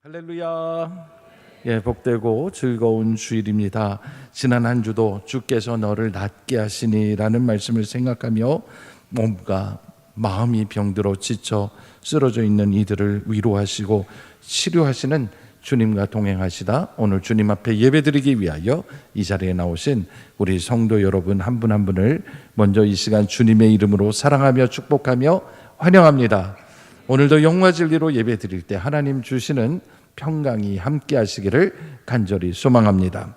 할렐루야. 복되고 즐거운 주일입니다. 지난 한 주도 주께서 너를 낫게 하시니라는 말씀을 생각하며 몸과 마음이 병들어 지쳐 쓰러져 있는 이들을 위로하시고 치료하시는 주님과 동행하시다 오늘 주님 앞에 예배드리기 위하여 이 자리에 나오신 우리 성도 여러분 한 분 한 분을 먼저 이 시간 주님의 이름으로 사랑하며 축복하며 환영합니다. 오늘도 영화 진리로 예배드릴 때 하나님 주시는 평강이 함께 하시기를 간절히 소망합니다.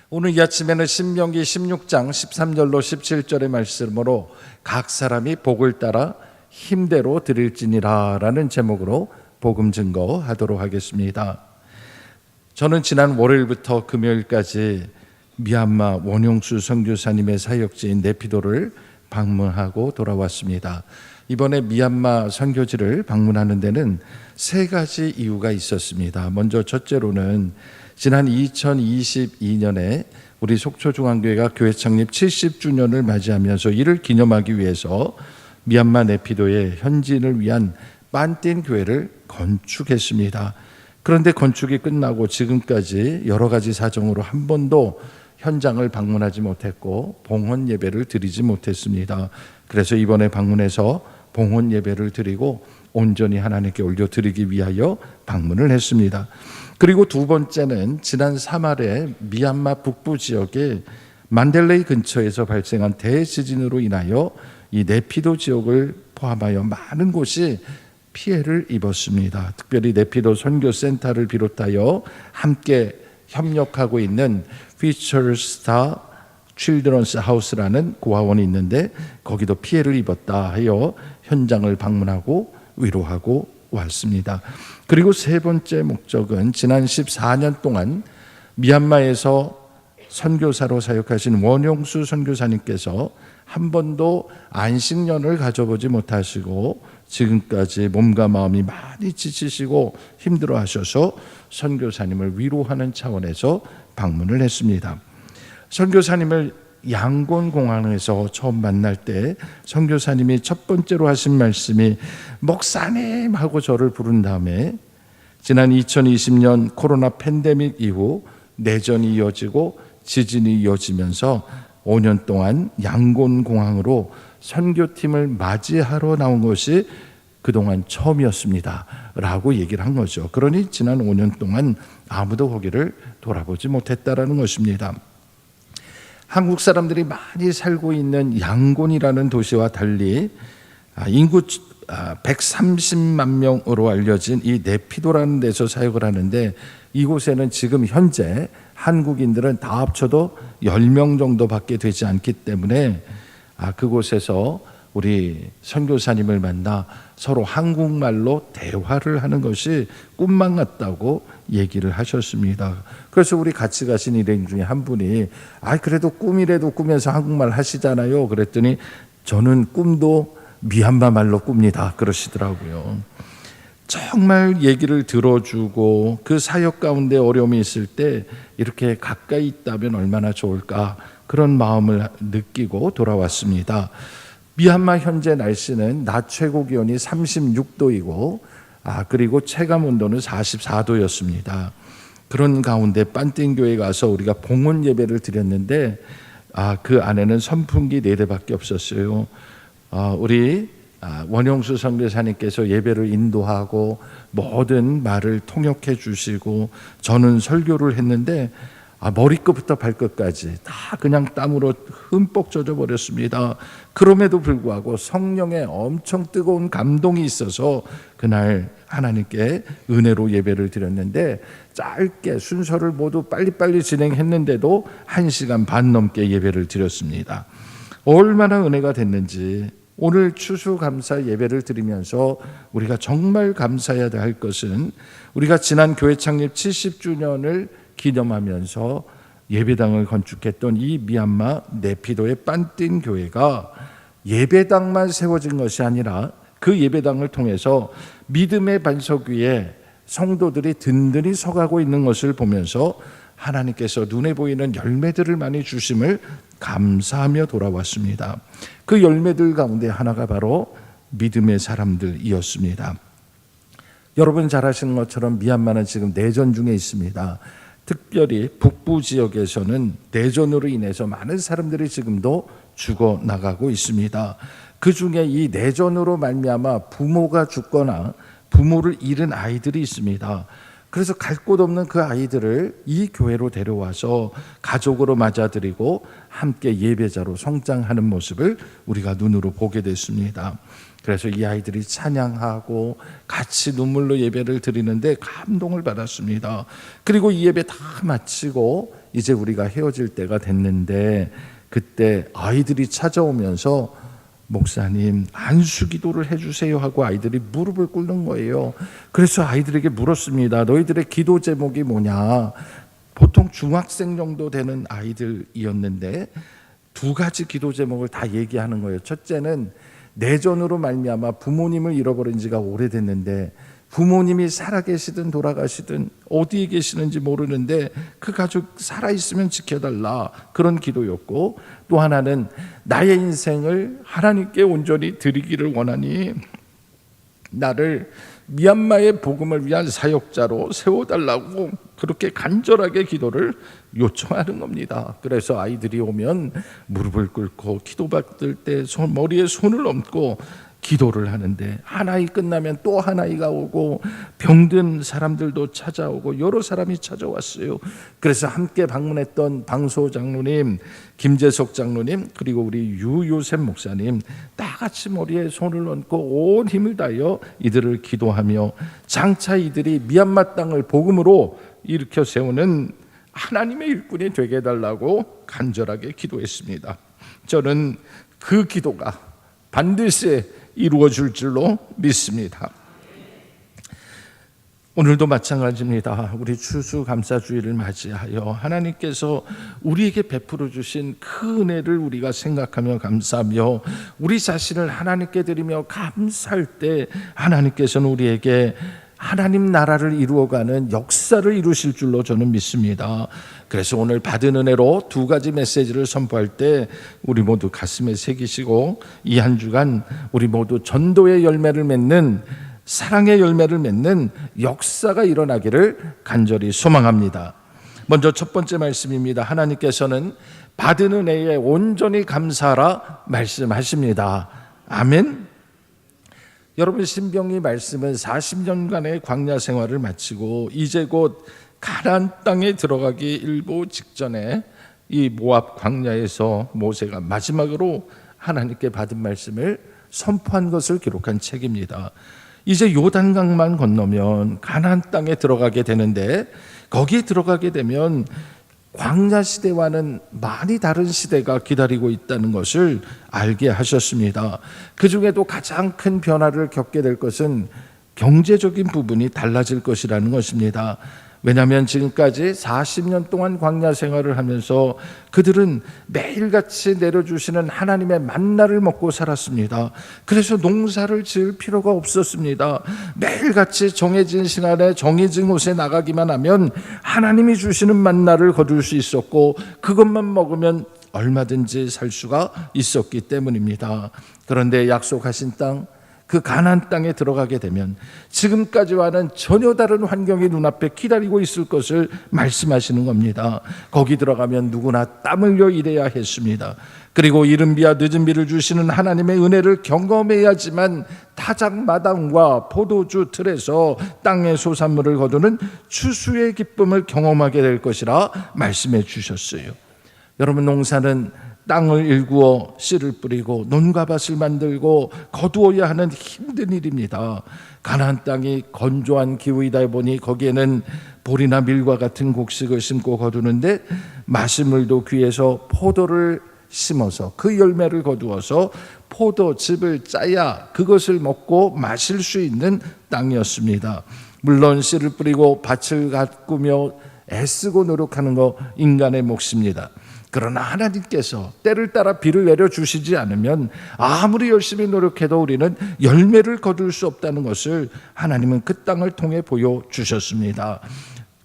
오늘 이 아침에는 신명기 16장 13절로 17절의 말씀으로 각 사람이 복을 따라 힘대로 드릴지니라 라는 제목으로 복음 증거하도록 하겠습니다. 저는 지난 월요일부터 금요일까지 미얀마 원용수 선교사님의 사역지인 네피도를 방문하고 돌아왔습니다. 이번에 미얀마 선교지를 방문하는 데는 세 가지 이유가 있었습니다. 먼저 첫째로는 지난 2022년에 우리 속초중앙교회가 교회 창립 70주년을 맞이하면서 이를 기념하기 위해서 미얀마 네피도의 현지인을 위한 빤틴 교회를 건축했습니다. 그런데 건축이 끝나고 지금까지 여러 가지 사정으로 한 번도 현장을 방문하지 못했고 봉헌 예배를 드리지 못했습니다. 그래서 이번에 방문해서 봉헌 예배를 드리고 온전히 하나님께 올려드리기 위하여 방문을 했습니다. 그리고 두 번째는 지난 3월에 미얀마 북부 지역의 만델레이 근처에서 발생한 대지진으로 인하여 이 네피도 지역을 포함하여 많은 곳이 피해를 입었습니다. 특별히 네피도 선교센터를 비롯하여 함께 협력하고 있는 Future Star Children's House라는 고아원이 있는데 거기도 피해를 입었다 하여 현장을 방문하고 위로하고 왔습니다. 그리고 세 번째 목적은 지난 14년 동안 미얀마에서 선교사로 사역하신 원용수 선교사님께서 한 번도 안식년을 가져보지 못하시고 지금까지 몸과 마음이 많이 지치시고 힘들어하셔서 선교사님을 위로하는 차원에서 방문을 했습니다. 선교사님을 양곤 공항에서 처음 만날 때 선교사님이 첫 번째로 하신 말씀이 목사님 하고 저를 부른 다음에 지난 2020년 코로나 팬데믹 이후 내전이 이어지고 지진이 이어지면서 5년 동안 양곤 공항으로 선교팀을 맞이하러 나온 것이 그동안 처음이었습니다 라고 얘기를 한 거죠. 그러니 지난 5년 동안 아무도 거기를 돌아보지 못했다라는 것입니다. 한국 사람들이 많이 살고 있는 양곤이라는 도시와 달리 인구 130만 명으로 알려진 이 네피도라는 데서 사역을 하는데 이곳에는 지금 현재 한국인들은 다 합쳐도 10명 정도밖에 되지 않기 때문에 그곳에서 우리 선교사님을 만나 서로 한국말로 대화를 하는 것이 꿈만 같다고 얘기를 하셨습니다. 그래서 우리 같이 가신 일행 중에 한 분이 그래도 꿈이라도 꾸면서 한국말 하시잖아요. 그랬더니 저는 꿈도 미얀마 말로 꿉니다 그러시더라고요. 정말 얘기를 들어주고 그 사역 가운데 어려움이 있을 때 이렇게 가까이 있다면 얼마나 좋을까 그런 마음을 느끼고 돌아왔습니다. 미얀마 현재 날씨는 낮 최고 기온이 36도이고 그리고 체감 온도는 44도였습니다. 그런 가운데 빤띵 교회에 가서 우리가 봉헌 예배를 드렸는데 그 안에는 선풍기 4대밖에 없었어요. 우리 원용수 선교사님께서 예배를 인도하고 모든 말을 통역해 주시고 저는 설교를 했는데 머리끝부터 발끝까지 다 그냥 땀으로 흠뻑 젖어 버렸습니다. 그럼에도 불구하고 성령의 엄청 뜨거운 감동이 있어서 그날 하나님께 은혜로 예배를 드렸는데 짧게 순서를 모두 빨리빨리 진행했는데도 1시간 반 넘게 예배를 드렸습니다. 얼마나 은혜가 됐는지 오늘 추수감사 예배를 드리면서 우리가 정말 감사해야 할 것은 우리가 지난 교회 창립 70주년을 기념하면서 예배당을 건축했던 이 미얀마 네피도의 빤틴 교회가 예배당만 세워진 것이 아니라 그 예배당을 통해서 믿음의 반석 위에 성도들이 든든히 서가고 있는 것을 보면서 하나님께서 눈에 보이는 열매들을 많이 주심을 감사하며 돌아왔습니다. 그 열매들 가운데 하나가 바로 믿음의 사람들이었습니다. 여러분 잘 아시는 것처럼 미얀마는 지금 내전 중에 있습니다. 특별히 북부 지역에서는 내전으로 인해서 많은 사람들이 지금도 죽어나가고 있습니다. 그 중에 이 내전으로 말미암아 부모가 죽거나 부모를 잃은 아이들이 있습니다. 그래서 갈 곳 없는 그 아이들을 이 교회로 데려와서 가족으로 맞아들이고 함께 예배자로 성장하는 모습을 우리가 눈으로 보게 됐습니다. 그래서 이 아이들이 찬양하고 같이 눈물로 예배를 드리는데 감동을 받았습니다. 그리고 이 예배 다 마치고 이제 우리가 헤어질 때가 됐는데, 그때 아이들이 찾아오면서 목사님 안수기도를 해주세요 하고 아이들이 무릎을 꿇는 거예요. 그래서 아이들에게 물었습니다. 너희들의 기도 제목이 뭐냐? 보통 중학생 정도 되는 아이들이었는데 두 가지 기도 제목을 다 얘기하는 거예요. 첫째는 내전으로 말미암아 부모님을 잃어버린 지가 오래됐는데 부모님이 살아계시든 돌아가시든 어디에 계시는지 모르는데 그 가족 살아있으면 지켜달라, 그런 기도였고, 또 하나는 나의 인생을 하나님께 온전히 드리기를 원하니 나를 미얀마의 복음을 위한 사역자로 세워달라고 그렇게 간절하게 기도를 요청하는 겁니다. 그래서 아이들이 오면 무릎을 꿇고 기도받을 때 머리에 손을 얹고 기도를 하는데, 한 아이 끝나면 또 한 아이가 오고 병든 사람들도 찾아오고 여러 사람이 찾아왔어요. 그래서 함께 방문했던 방소 장로님, 김재석 장로님, 그리고 우리 유요셉 목사님 다 같이 머리에 손을 얹고 온 힘을 다하여 이들을 기도하며 장차 이들이 미얀마 땅을 복음으로 일으켜 세우는 하나님의 일꾼이 되게 해달라고 간절하게 기도했습니다. 저는 그 기도가 반드시 이루어질 줄로 믿습니다. 오늘도 마찬가지입니다. 우리 추수감사주의를 맞이하여 하나님께서 우리에게 베풀어 주신 그 은혜를 우리가 생각하며 감사하며 우리 자신을 하나님께 드리며 감사할 때 하나님께서는 우리에게 하나님 나라를 이루어가는 역사를 이루실 줄로 저는 믿습니다. 그래서 오늘 받은 은혜로 두 가지 메시지를 선포할 때 우리 모두 가슴에 새기시고 이 한 주간 우리 모두 전도의 열매를 맺는, 사랑의 열매를 맺는 역사가 일어나기를 간절히 소망합니다. 먼저 첫 번째 말씀입니다. 하나님께서는 받은 은혜에 온전히 감사하라 말씀하십니다. 아멘. 여러분, 신명기 말씀은 40년간의 광야 생활을 마치고 이제 곧 가나안 땅에 들어가기 일보 직전에 이 모압 광야에서 모세가 마지막으로 하나님께 받은 말씀을 선포한 것을 기록한 책입니다. 이제 요단강만 건너면 가나안 땅에 들어가게 되는데, 거기에 들어가게 되면 광야 시대와는 많이 다른 시대가 기다리고 있다는 것을 알게 하셨습니다. 그 중에도 가장 큰 변화를 겪게 될 것은 경제적인 부분이 달라질 것이라는 것입니다. 왜냐하면 지금까지 40년 동안 광야 생활을 하면서 그들은 매일같이 내려주시는 하나님의 만나를 먹고 살았습니다. 그래서 농사를 지을 필요가 없었습니다. 매일같이 정해진 시간에 정해진 곳에 나가기만 하면 하나님이 주시는 만나를 거둘 수 있었고 그것만 먹으면 얼마든지 살 수가 있었기 때문입니다. 그런데 약속하신 땅, 그 가나안 땅에 들어가게 되면 지금까지와는 전혀 다른 환경이 눈앞에 기다리고 있을 것을 말씀하시는 겁니다. 거기 들어가면 누구나 땀 흘려 일해야 했습니다. 그리고 이른 비와 늦은 비를 주시는 하나님의 은혜를 경험해야지만 타작마당과 포도주 틀에서 땅의 소산물을 거두는 추수의 기쁨을 경험하게 될 것이라 말씀해 주셨어요. 여러분, 농사는 땅을 일구어 씨를 뿌리고 논과 밭을 만들고 거두어야 하는 힘든 일입니다. 가나안 땅이 건조한 기후이다 보니 거기에는 보리나 밀과 같은 곡식을 심고 거두는데 마시물도 귀해서 포도를 심어서 그 열매를 거두어서 포도즙을 짜야 그것을 먹고 마실 수 있는 땅이었습니다. 물론 씨를 뿌리고 밭을 가꾸며 애쓰고 노력하는 거 인간의 몫입니다. 그러나 하나님께서 때를 따라 비를 내려주시지 않으면 아무리 열심히 노력해도 우리는 열매를 거둘 수 없다는 것을 하나님은 그 땅을 통해 보여주셨습니다.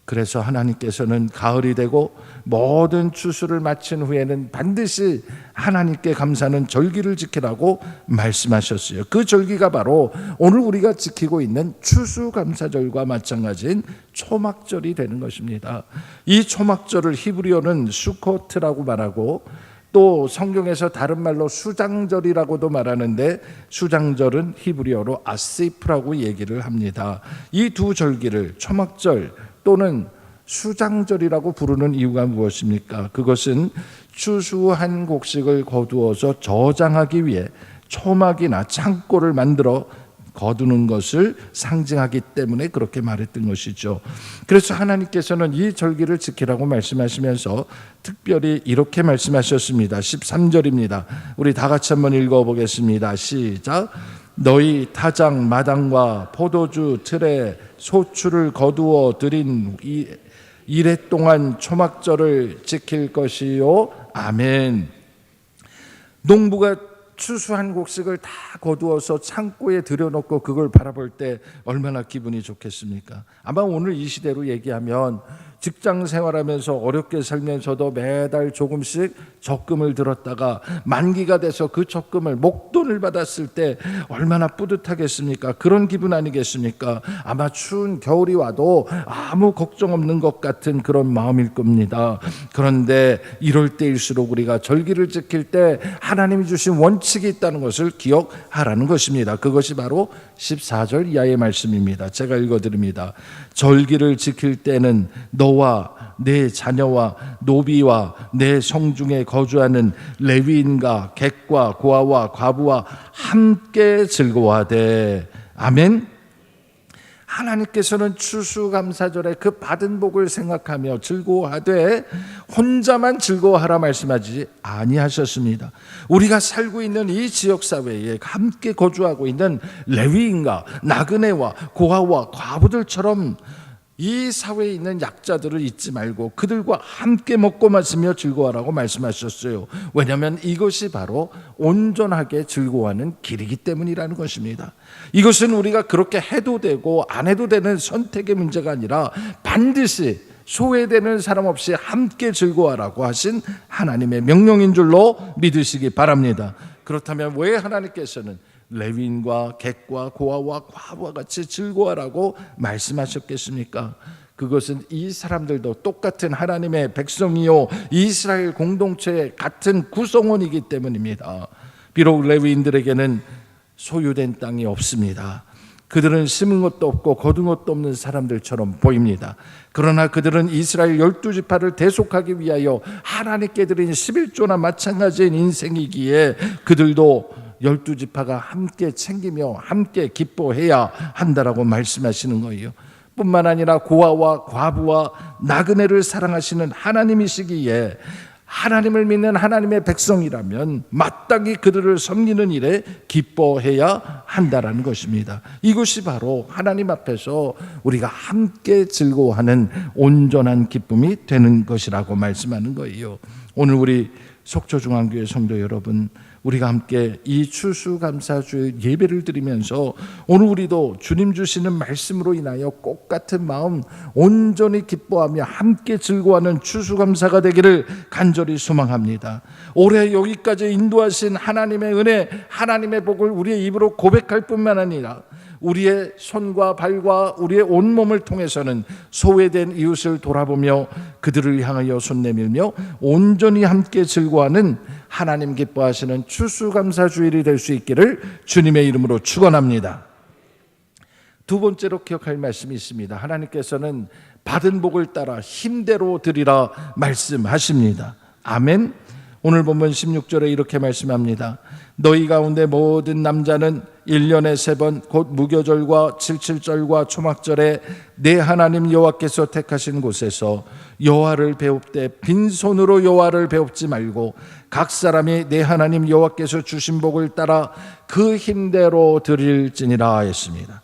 그래서 하나님께서는 가을이 되고 모든 추수를 마친 후에는 반드시 하나님께 감사하는 절기를 지키라고 말씀하셨어요. 그 절기가 바로 오늘 우리가 지키고 있는 추수감사절과 마찬가지인 초막절이 되는 것입니다. 이 초막절을 히브리어는 수코트라고 말하고 또 성경에서 다른 말로 수장절이라고도 말하는데 수장절은 히브리어로 아시프라고 얘기를 합니다. 이 두 절기를 초막절 또는 수장절이라고 부르는 이유가 무엇입니까? 그것은 추수한 곡식을 거두어서 저장하기 위해 초막이나 창고를 만들어 거두는 것을 상징하기 때문에 그렇게 말했던 것이죠. 그래서 하나님께서는 이 절기를 지키라고 말씀하시면서 특별히 이렇게 말씀하셨습니다. 13절입니다. 우리 다 같이 한번 읽어보겠습니다. 시작. 너희 타작 마당과 포도주 틀에 소출을 거두어 들인 이래 동안 초막절을 지킬 것이요. 아멘. 농부가 추수한 곡식을 다 거두어서 창고에 들여놓고 그걸 바라볼 때 얼마나 기분이 좋겠습니까? 아마 오늘 이 시대로 얘기하면 직장 생활하면서 어렵게 살면서도 매달 조금씩 적금을 들었다가 만기가 돼서 그 적금을 목돈을 받았을 때 얼마나 뿌듯하겠습니까? 그런 기분 아니겠습니까? 아마 추운 겨울이 와도 아무 걱정 없는 것 같은 그런 마음일 겁니다. 그런데 이럴 때일수록 우리가 절기를 지킬 때 하나님이 주신 원칙이 있다는 것을 기억하라는 것입니다. 그것이 바로 14절 이하의 말씀입니다. 제가 읽어드립니다. 절기를 지킬 때는 너와 내 자녀와 노비와 내 성중에 거주하는 레위인과 객과 고아와 과부와 함께 즐거워하되. 아멘. 하나님께서는 추수감사절에 그 받은 복을 생각하며 즐거워하되 혼자만 즐거워하라 말씀하지 아니하셨습니다. 우리가 살고 있는 이 지역사회에 함께 거주하고 있는 레위인과 나그네와 고아와 과부들처럼 이 사회에 있는 약자들을 잊지 말고 그들과 함께 먹고 마시며 즐거워하라고 말씀하셨어요. 왜냐하면 이것이 바로 온전하게 즐거워하는 길이기 때문이라는 것입니다. 이것은 우리가 그렇게 해도 되고 안 해도 되는 선택의 문제가 아니라 반드시 소외되는 사람 없이 함께 즐거워하라고 하신 하나님의 명령인 줄로 믿으시기 바랍니다. 그렇다면 왜 하나님께서는 레위인과 객과 고아와 과부와 같이 즐거워하라고 말씀하셨겠습니까? 그것은 이 사람들도 똑같은 하나님의 백성이요 이스라엘 공동체의 같은 구성원이기 때문입니다. 비록 레위인들에게는 소유된 땅이 없습니다. 그들은 심은 것도 없고 거둔 것도 없는 사람들처럼 보입니다. 그러나 그들은 이스라엘 12지파를 대속하기 위하여 하나님께 드린 11조나 마찬가지인 인생이기에 그들도 12지파가 함께 챙기며 함께 기뻐해야 한다라고 말씀하시는 거예요. 뿐만 아니라 고아와 과부와 나그네를 사랑하시는 하나님이시기에 하나님을 믿는 하나님의 백성이라면 마땅히 그들을 섬기는 일에 기뻐해야 한다라는 것입니다. 이것이 바로 하나님 앞에서 우리가 함께 즐거워하는 온전한 기쁨이 되는 것이라고 말씀하는 거예요. 오늘 우리 속초중앙교회 성도 여러분, 우리가 함께 이 추수감사주의 예배를 드리면서 오늘 우리도 주님 주시는 말씀으로 인하여 꼭 같은 마음 온전히 기뻐하며 함께 즐거워하는 추수감사가 되기를 간절히 소망합니다. 올해 여기까지 인도하신 하나님의 은혜, 하나님의 복을 우리의 입으로 고백할 뿐만 아니라 우리의 손과 발과 우리의 온몸을 통해서는 소외된 이웃을 돌아보며 그들을 향하여 손 내밀며 온전히 함께 즐거워하는 하나님 기뻐하시는 추수감사주일이 될 수 있기를 주님의 이름으로 축원합니다. 두 번째로 기억할 말씀이 있습니다. 하나님께서는 받은 복을 따라 힘대로 드리라 말씀하십니다. 아멘. 오늘 본문 16절에 이렇게 말씀합니다. 너희 가운데 모든 남자는 1년에 3번 곧 무교절과 칠칠절과 초막절에 내 하나님 여호와께서 택하신 곳에서 여호와를 배웁되 빈손으로 여호와를 배웁지 말고 각 사람이 내 하나님 여호와께서 주신 복을 따라 그 힘대로 드릴지니라 했습니다.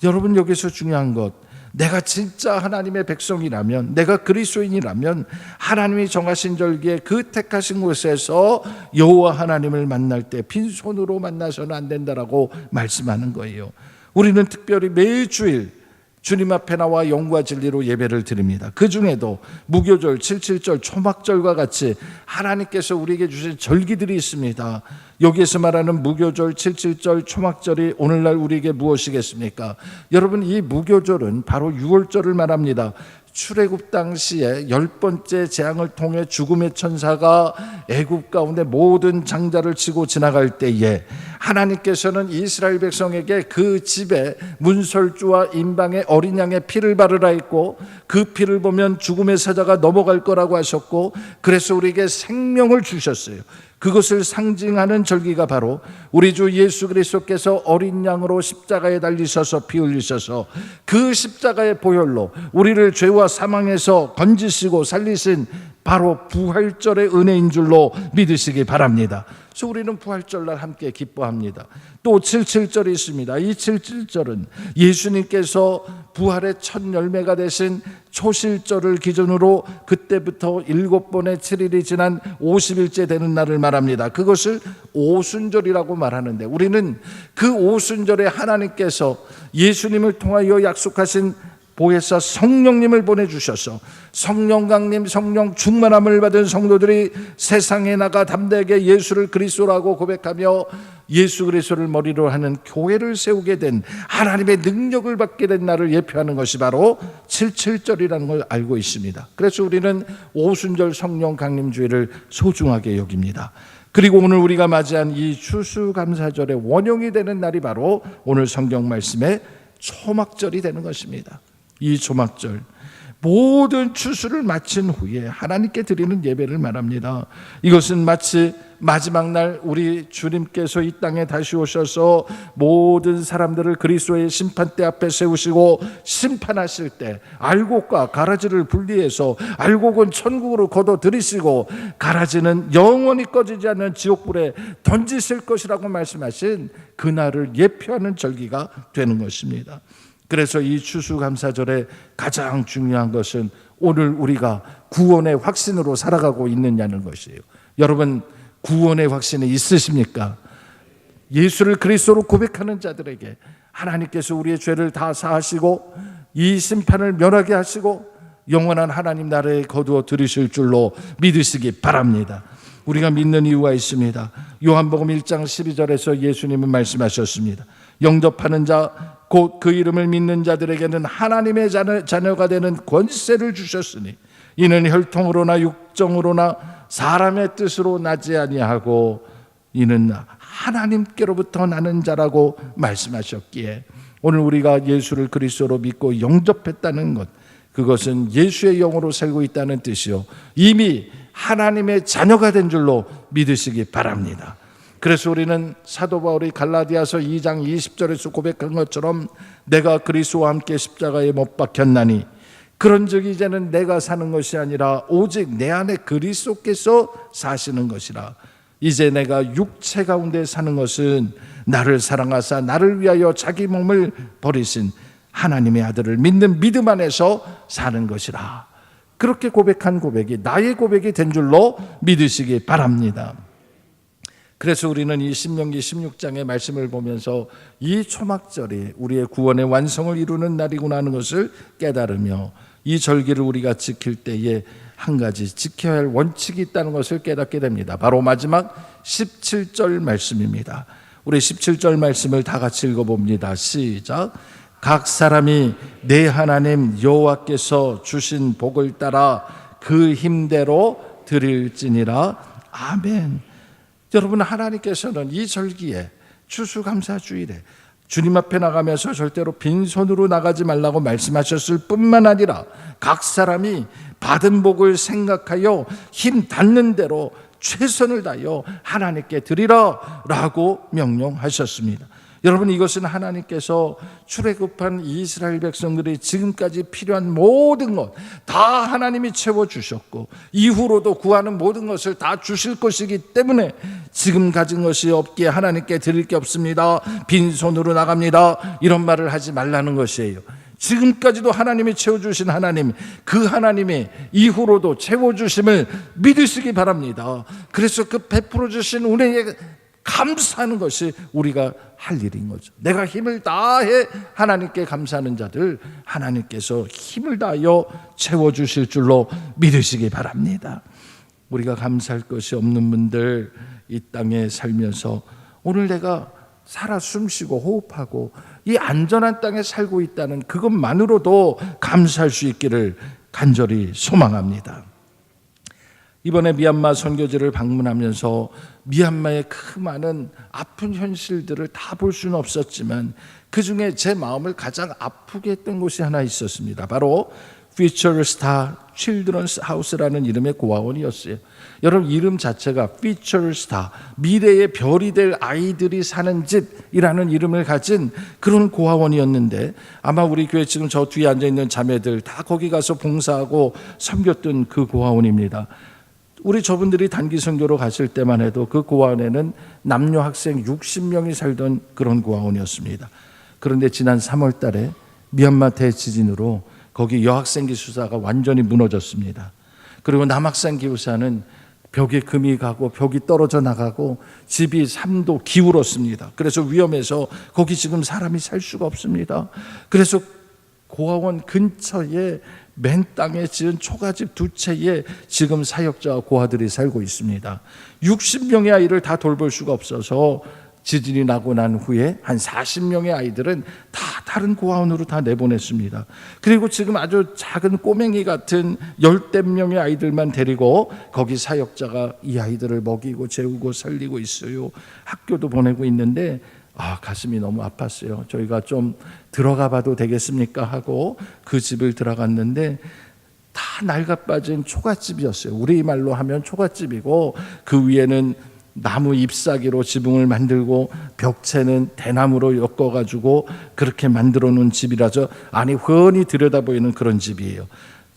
여러분, 여기서 중요한 것, 내가 진짜 하나님의 백성이라면, 내가 그리스도인이라면 하나님이 정하신 절기에 그 택하신 곳에서 여호와 하나님을 만날 때 빈손으로 만나서는 안 된다라고 말씀하는 거예요. 우리는 특별히 매주일 주님 앞에 나와 영과 진리로 예배를 드립니다. 그 중에도 무교절, 칠칠절, 초막절과 같이 하나님께서 우리에게 주신 절기들이 있습니다. 여기에서 말하는 무교절, 칠칠절, 초막절이 오늘날 우리에게 무엇이겠습니까? 여러분, 이 무교절은 바로 유월절을 말합니다. 출애굽 당시에 10번째 재앙을 통해 죽음의 천사가 애굽 가운데 모든 장자를 치고 지나갈 때에 하나님께서는 이스라엘 백성에게 그 집에 문설주와 임방의 어린 양의 피를 바르라 했고, 그 피를 보면 죽음의 사자가 넘어갈 거라고 하셨고, 그래서 우리에게 생명을 주셨어요. 그것을 상징하는 절기가 바로 우리 주 예수 그리스도께서 어린 양으로 십자가에 달리셔서 피 흘리셔서 그 십자가의 보혈로 우리를 죄와 사망에서 건지시고 살리신 바로 부활절의 은혜인 줄로 믿으시기 바랍니다. 그래서 우리는 부활절날 함께 기뻐합니다. 또 칠칠절이 있습니다. 이 칠칠절은 예수님께서 부활의 첫 열매가 되신 초실절을 기준으로 그때부터 7번의 7일이 지난 50일째 되는 날을 말합니다. 그것을 오순절이라고 말하는데, 우리는 그 오순절에 하나님께서 예수님을 통하여 약속하신 보혜사 성령님을 보내주셔서 성령 강림, 성령 충만함을 받은 성도들이 세상에 나가 담대하게 예수를 그리스도라고 고백하며 예수 그리스도를 머리로 하는 교회를 세우게 된, 하나님의 능력을 받게 된 날을 예표하는 것이 바로 칠칠절이라는 걸 알고 있습니다. 그래서 우리는 오순절 성령 강림주의를 소중하게 여깁니다. 그리고 오늘 우리가 맞이한 이 추수감사절의 원형이 되는 날이 바로 오늘 성경 말씀의 초막절이 되는 것입니다. 이 초막절, 모든 추수를 마친 후에 하나님께 드리는 예배를 말합니다. 이것은 마치 마지막 날 우리 주님께서 이 땅에 다시 오셔서 모든 사람들을 그리스도의 심판대 앞에 세우시고 심판하실 때 알곡과 가라지를 분리해서 알곡은 천국으로 거둬들이시고 가라지는 영원히 꺼지지 않는 지옥불에 던지실 것이라고 말씀하신 그날을 예표하는 절기가 되는 것입니다. 그래서 이 추수감사절에 가장 중요한 것은 오늘 우리가 구원의 확신으로 살아가고 있느냐는 것이에요. 여러분, 구원의 확신이 있으십니까? 예수를 그리스도로 고백하는 자들에게 하나님께서 우리의 죄를 다 사하시고 이 심판을 면하게 하시고 영원한 하나님 나라에 거두어 들이실 줄로 믿으시기 바랍니다. 우리가 믿는 이유가 있습니다. 요한복음 1장 12절에서 예수님은 말씀하셨습니다. 영접하는 자 곧 그 이름을 믿는 자들에게는 하나님의 자녀가 되는 권세를 주셨으니 이는 혈통으로나 육정으로나 사람의 뜻으로 나지 아니하고 이는 하나님께로부터 나는 자라고 말씀하셨기에 오늘 우리가 예수를 그리스도로 믿고 영접했다는 것, 그것은 예수의 영으로 살고 있다는 뜻이요, 이미 하나님의 자녀가 된 줄로 믿으시기 바랍니다. 그래서 우리는 사도 바울이 갈라디아서 2장 20절에서 고백한 것처럼 내가 그리스도와 함께 십자가에 못 박혔나니 그런즉 이제는 내가 사는 것이 아니라 오직 내 안에 그리스도께서 사시는 것이라. 이제 내가 육체 가운데 사는 것은 나를 사랑하사 나를 위하여 자기 몸을 버리신 하나님의 아들을 믿는 믿음 안에서 사는 것이라. 그렇게 고백한 고백이 나의 고백이 된 줄로 믿으시기 바랍니다. 그래서 우리는 이 신명기 16장의 말씀을 보면서 이 초막절이 우리의 구원의 완성을 이루는 날이구나 하는 것을 깨달으며 이 절기를 우리가 지킬 때에 한 가지 지켜야 할 원칙이 있다는 것을 깨닫게 됩니다. 바로 마지막 17절 말씀입니다. 우리 17절 말씀을 다 같이 읽어봅니다. 시작. 각 사람이 내 하나님 여호와께서 주신 복을 따라 그 힘대로 드릴지니라. 아멘. 여러분, 하나님께서는 이 절기에 추수감사주일에 주님 앞에 나가면서 절대로 빈손으로 나가지 말라고 말씀하셨을 뿐만 아니라 각 사람이 받은 복을 생각하여 힘 닿는 대로 최선을 다하여 하나님께 드리라 라고 명령하셨습니다. 여러분, 이것은 하나님께서 출애굽한 이스라엘 백성들이 지금까지 필요한 모든 것 다 하나님이 채워주셨고 이후로도 구하는 모든 것을 다 주실 것이기 때문에 지금 가진 것이 없기에 하나님께 드릴 게 없습니다, 빈손으로 나갑니다, 이런 말을 하지 말라는 것이에요. 지금까지도 하나님이 채워주신 하나님, 그 하나님이 이후로도 채워주심을 믿으시기 바랍니다. 그래서 그 베풀어 주신 은혜의 감사하는 것이 우리가 할 일인 거죠. 내가 힘을 다해 하나님께 감사하는 자들 하나님께서 힘을 다하여 채워주실 줄로 믿으시기 바랍니다. 우리가 감사할 것이 없는 분들, 이 땅에 살면서 오늘 내가 살아 숨쉬고 호흡하고 이 안전한 땅에 살고 있다는 그것만으로도 감사할 수 있기를 간절히 소망합니다. 이번에 미얀마 선교지를 방문하면서 미얀마의 그 많은 아픈 현실들을 다 볼 수는 없었지만 그 중에 제 마음을 가장 아프게 했던 곳이 하나 있었습니다. 바로 Future Star Children's House라는 이름의 고아원이었어요. 여러분, 이름 자체가 Future Star, 미래의 별이 될 아이들이 사는 집이라는 이름을 가진 그런 고아원이었는데, 아마 우리 교회 지금 저 뒤에 앉아있는 자매들 다 거기 가서 봉사하고 섬겼던 그 고아원입니다. 우리 저분들이 단기 선교로 갔을 때만 해도 그 고아원에는 남녀 학생 60명이 살던 그런 고아원이었습니다. 그런데 지난 3월 달에 미얀마 대지진으로 거기 여학생 기숙사가 완전히 무너졌습니다. 그리고 남학생 기숙사는 벽에 금이 가고 벽이 떨어져 나가고 집이 3도 기울었습니다. 그래서 위험해서 거기 지금 사람이 살 수가 없습니다. 그래서 고아원 근처에 맨 땅에 지은 초가집 2채에 지금 사역자와 고아들이 살고 있습니다. 60명의 아이를 다 돌볼 수가 없어서 지진이 나고 난 후에 한 40명의 아이들은 다 다른 고아원으로 다 내보냈습니다. 그리고 지금 아주 작은 꼬맹이 같은 10명의 아이들만 데리고 거기 사역자가 이 아이들을 먹이고 재우고 살리고 있어요. 학교도 보내고 있는데 가슴이 너무 아팠어요. 저희가 좀 들어가 봐도 되겠습니까 하고 그 집을 들어갔는데 다 낡아빠진 초가집이었어요. 우리 말로 하면 초가집이고 그 위에는 나무 잎사귀로 지붕을 만들고 벽체는 대나무로 엮어가지고 그렇게 만들어 놓은 집이라서 안이 훤히 들여다보이는 그런 집이에요.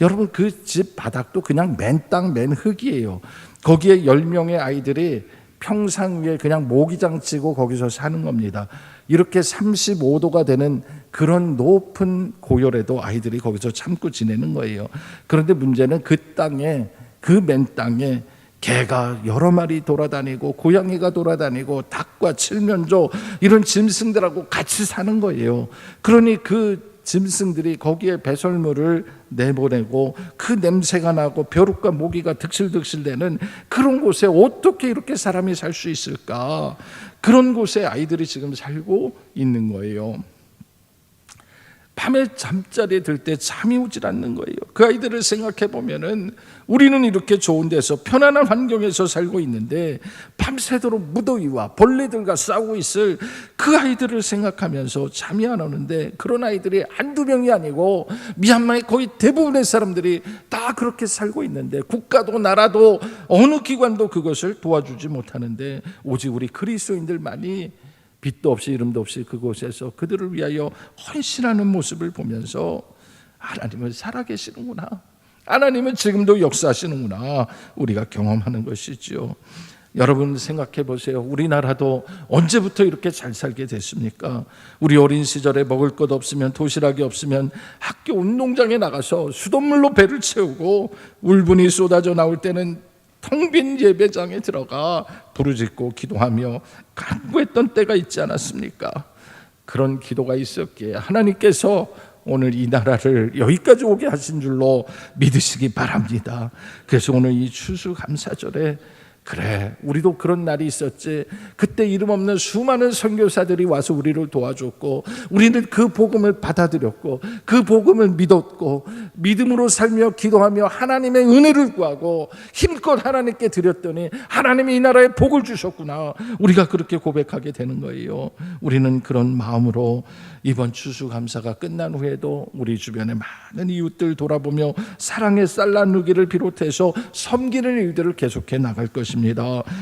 여러분, 그 집 바닥도 그냥 맨 땅 맨 흙이에요. 거기에 10명의 아이들이 평상 위에 그냥 모기장 치고 거기서 사는 겁니다. 이렇게 35도가 되는 그런 높은 고열에도 아이들이 거기서 참고 지내는 거예요. 그런데 문제는 그 땅에, 그 맨 땅에 개가 여러 마리 돌아다니고 고양이가 돌아다니고 닭과 칠면조 이런 짐승들하고 같이 사는 거예요. 그러니 그 짐승들이 거기에 배설물을 내보내고 그 냄새가 나고 벼룩과 모기가 득실득실대는 그런 곳에 어떻게 이렇게 사람이 살 수 있을까? 그런 곳에 아이들이 지금 살고 있는 거예요. 밤에 잠자리에 들 때 잠이 오질 않는 거예요. 그 아이들을 생각해 보면은 우리는 이렇게 좋은 데서 편안한 환경에서 살고 있는데 밤새도록 무더위와 벌레들과 싸우고 있을 그 아이들을 생각하면서 잠이 안 오는데, 그런 아이들이 한두 명이 아니고 미얀마의 거의 대부분의 사람들이 다 그렇게 살고 있는데 국가도 나라도 어느 기관도 그것을 도와주지 못하는데 오직 우리 그리스도인들만이 빛도 없이 이름도 없이 그곳에서 그들을 위하여 헌신하는 모습을 보면서 하나님은 살아계시는구나, 하나님은 지금도 역사하시는구나, 우리가 경험하는 것이지요. 여러분 생각해 보세요. 우리나라도 언제부터 이렇게 잘 살게 됐습니까? 우리 어린 시절에 먹을 것 없으면, 도시락이 없으면 학교 운동장에 나가서 수돗물로 배를 채우고 울분이 쏟아져 나올 때는 텅 빈 예배장에 들어가 부르짖고 기도하며 간구했던 때가 있지 않았습니까? 그런 기도가 있었기에 하나님께서 오늘 이 나라를 여기까지 오게 하신 줄로 믿으시기 바랍니다. 그래서 오늘 이 추수감사절에 그래, 우리도 그런 날이 있었지. 그때 이름 없는 수많은 선교사들이 와서 우리를 도와줬고 우리는 그 복음을 받아들였고 그 복음을 믿었고 믿음으로 살며 기도하며 하나님의 은혜를 구하고 힘껏 하나님께 드렸더니 하나님이 이 나라에 복을 주셨구나, 우리가 그렇게 고백하게 되는 거예요. 우리는 그런 마음으로 이번 추수감사가 끝난 후에도 우리 주변의 많은 이웃들 돌아보며 사랑의 쌀 나누기를 비롯해서 섬기는 일들을 계속해 나갈 것입니다.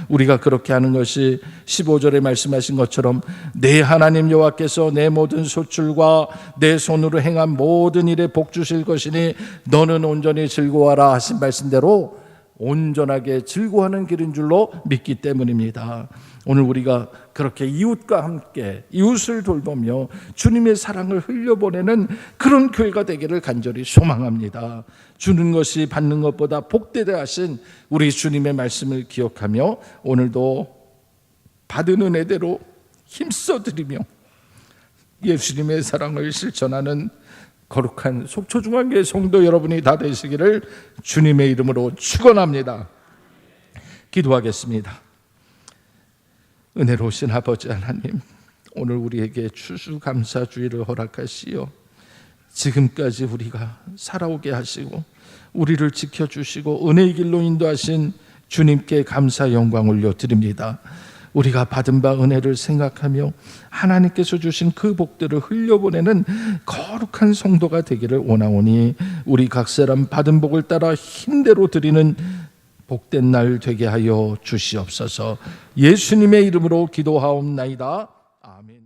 우리가 그렇게 하는 것이 15절에 말씀하신 것처럼 내 하나님 여호와께서 내 모든 소출과 내 손으로 행한 모든 일에 복 주실 것이니 너는 온전히 즐거워하라 하신 말씀대로 온전하게 즐거워하는 길인 줄로 믿기 때문입니다. 오늘 우리가 그렇게 이웃과 함께 이웃을 돌보며 주님의 사랑을 흘려보내는 그런 교회가 되기를 간절히 소망합니다. 주는 것이 받는 것보다 복되다 하신 우리 주님의 말씀을 기억하며 오늘도 받은 은혜대로 힘써드리며 예수님의 사랑을 실천하는 거룩한 속초중앙교회 성도 여러분이 다 되시기를 주님의 이름으로 축원합니다. 기도하겠습니다. 은혜로우신 아버지 하나님, 오늘 우리에게 추수감사주의를 허락하시어 지금까지 우리가 살아오게 하시고 우리를 지켜주시고 은혜의 길로 인도하신 주님께 감사 영광 올려드립니다. 우리가 받은 바 은혜를 생각하며 하나님께서 주신 그 복들을 흘려보내는 거룩한 성도가 되기를 원하오니 우리 각 사람 받은 복을 따라 힘대로 드리는 복된 날 되게 하여 주시옵소서. 예수님의 이름으로 기도하옵나이다. 아멘.